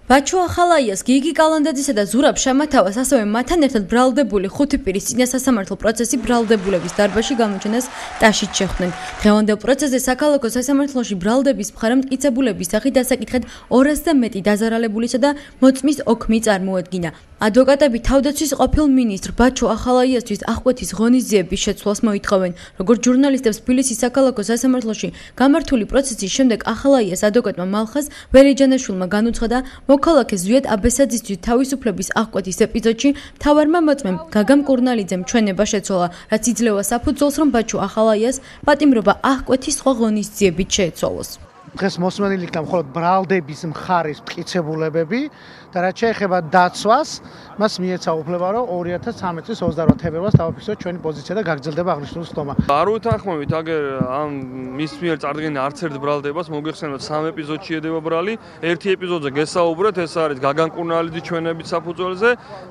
ბაჩუ ახალაიას, გიგი კალანდაძისა და ზურაბ შამათავას, ასევე მათთან ერთად ბრალდებული 5 პირის წინა სასამართლო პროცესი ბრალდებულების დარბაზში გამოჩენას ტაშით შეხვდნენ. დღევანდელ პროცესზე საქალაქო სასამართლოში ბრალდების მხარემ მტკიცებულების სახით დასაკითხად 200 და მეტი დაზარალებულისა და მოწმის ოქმი წარმოადგინა. ადვოკატები თავდაცვის ყოფილ მინისტრ ბაჩუ ახალაიასთვის აღკვეთის ღონისძიების შეცვლას მოითხოვენ. როგორც ჟურნალისტებს თბილისის საქალაქო სასამართლოში გამართული პროცესის შემდეგ ახალაიას ადვოკატმა მალხაზ ველიჯანაშვილმა განუცხადა, მოქალაქე ზვიად აბესაძისთვის თავისუფლების აღკვეთის ეპიზოდში მთავარმა მოწმემ გაგამ კურნალიძემ ჩვენება შეცვალა, რაც იძლევა საფუძველს, რომ ბაჩუ ახალაიას პატიმრობა აღკვეთის სხვა ღონისძიებით შეეცვალოს. დღეს მოსმენილი იქნა მხოლოდ ბრალდების მხარის მტკიცებულებები და რაც შეეხება დაცვას, მას მიეცა უფლება, რომ 2013 წლის 28 თებერვალს დავაფიქსოთ ჩვენი პოზიცია და გაგრძელდება აღნიშნული სტომა. არ უთანხმებით აგერ ამ მის მიერ წარდგენილ არც ერთ ბრალდებას, მოგეხსენოთ 3 ეპიზოდში ედება ბრალი. ერთი ეპიზოდზე გესაუბრეთ, ეს არის გაგან კურნალიძის ჩვენებით საფუძველზე.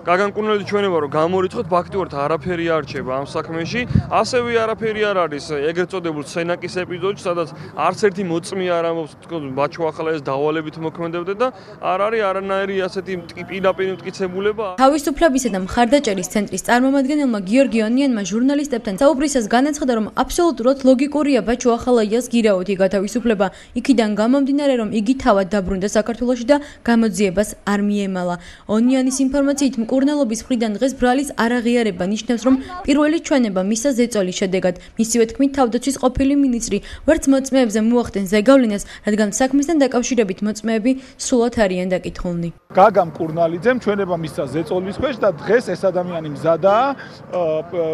გაგან კურნალიძის ჩვენება რომ გამორიცხოთ, ფაქტიურად არაფერი არ რჩება ამ საქმეში. ასევე არაფერი არ არის ეგრეთ წოდებულ სენაკის ეპიზოდში, სადაც არც ერთი მოწმე არ ამბობს, ბაჩუ ახალაიას დავალებით მოქმედებდა და არ არის არანაირი ასეთი პირდაპირ მტკიცებულება. თავისუფლებისა და მხარდაჭერის ცენტრის წარმომადგენელმა გიორგი ონიანმა ჟურნალისტებთან საუბრისას განაცხადა, რომ აბსოლუტურად ლოგიკურია ბაჩუ ახალაიას გირაოთი გათავისუფლება, იქიდან გამომდინარე, რომ იგი თავად დაბრუნდა საქართველოში და გამოძიებას არ მიემალა. ონიანის ინფორმაციით, მკურნალობის მხრიდან დღეს ბრალის არაღიარება ნიშნავს, რომ პირველი ჩვენება მისცა ზეწოლის შედეგად. მისივე თქმით, თავდაცვის ყოფილი მინისტრი ვერც მოწმეებზე მოახდენს ზეგავლენას, რადგან საქმესთან დაკავშირებით მოწმეები სრულად არიან დაკითხულნი. გაგამ კურნალიძემ ჩვენება მისცა ზეწოლის ქვეშ და დღეს ეს ადამიანი მზადაა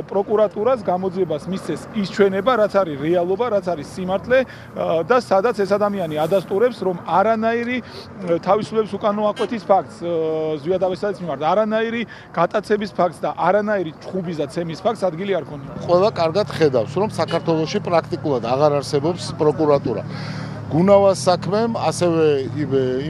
პროკურატურას გამოძიებას მისცეს ის ჩვენება, რაც არის რეალობა, რაც არის სიმართლე და სადაც ეს ადამიანი ადასტურებს, რომ არანაირი თავისუფლების უკანონო აღკვეთის ფაქტს ზვიად აბესაძის მიმართ, არანაირი გატაცების ფაქტს და არანაირი ჩხუბიზაცემის ფაქტს ადგილი არ ქონია. ყველა კარგად ხედავს, რომ საქართველოში პრაქტიკულად აღარ არსებობს პროკურატურა. გუნავას საქმემ, ასევე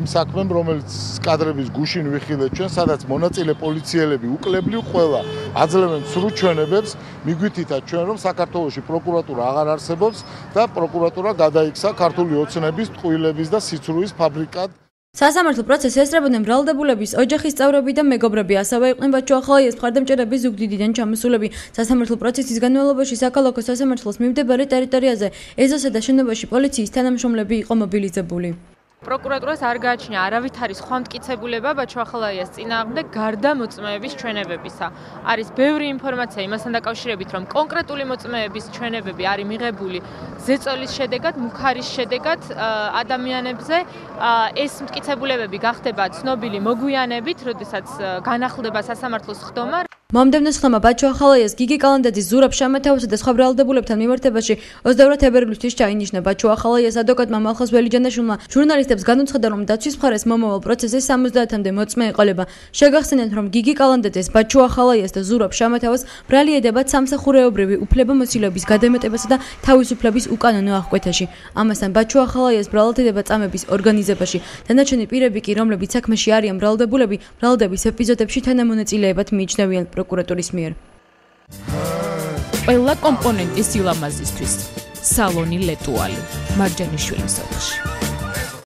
იმ საქმემ, რომელიც კადრების გუშინ ვიხილეთ ჩვენ, სადაც მონაწილე პოლიციელები უკლებლივ ყველა აძლევენ სრულ ჩვენებებს, მიგვითითად ჩვენ, რომ საქართველოში პროკურატურა აღარ არსებობს და პროკურატურა გადაიქცა ქართული ოცნების, ტყუილების და სიცრუის ფაბრიკად. სასამართლო პროცესს ესწრებოდნენ ბრალდებულების ოჯახის წევრები და მეგობრები, ასევე იყვნენ ბაჩუ ახალაიას მხარდამჭერების ზუგდიდიდან ჩამოსულები. სასამართლო პროცესის განმავლობაში საქალაქო სასამართლოს მიმდებარე ტერიტორიაზე ეზოსა და შენობაში პოლიციის თანამშრომლები იყო მობილიზებული. პროკურატურას არ გააჩნია არავითარი სხვა მტკიცებულება ბაჩუ ახალაიას წინააღმდეგ გარდა მოწმეების ჩვენებებისა. არის ბევრი ინფორმაცია იმასთან დაკავშირებით, რომ კონკრეტული მოწმეების ჩვენებები არის მიღებული ზეწოლის შედეგად, მუქარის შედეგად ადამიანებზე. ეს მტკიცებულებები გახდება ცნობილი მოგვიანებით, როდესაც განახლდება სასამართლოს ხდომა. მომდევნო სხდომა ბაჩუ ახალაიას, გიგი კალანდაძის, ზურაბ შამათავასა და სხვა ბრალდებულებთან მიმართებაში 22 თებერვლისთვის ჩაინიშნა. ბაჩუ ახალაიას ადვოკატმა მალხაზ ველიჯანაშვილმა ჟურნალისტებს განუცხადა, რომ დაცვის მხარეს მომავალ პროცესზე 70-მდე მოწმე ეყოლება. შეგახსენეთ, რომ გიგი კალანდაძეს, ბაჩუ ახალაიას და ზურაბ შამათავას ბრალი ედებათ სამსახურეობრივი უფლებამოსილების გადამეტებასა და თავისუფლების უკანონო აღკვეთაში. ამასთან ბაჩუ ახალაიას ბრალად ედება წამების ორგანიზებაში. დანარჩენი პირები კი, რომლებიც საქმეში არიან ბრალდებულები, ბრალდების ეპიზოდებში თანამონაწილეებად მიიჩნევიან პროკურატურის მიერ. ყველა კომპონენტის სილამაზისთვის სალონი ლეტუალი მარჯანიშვილის ოთახში.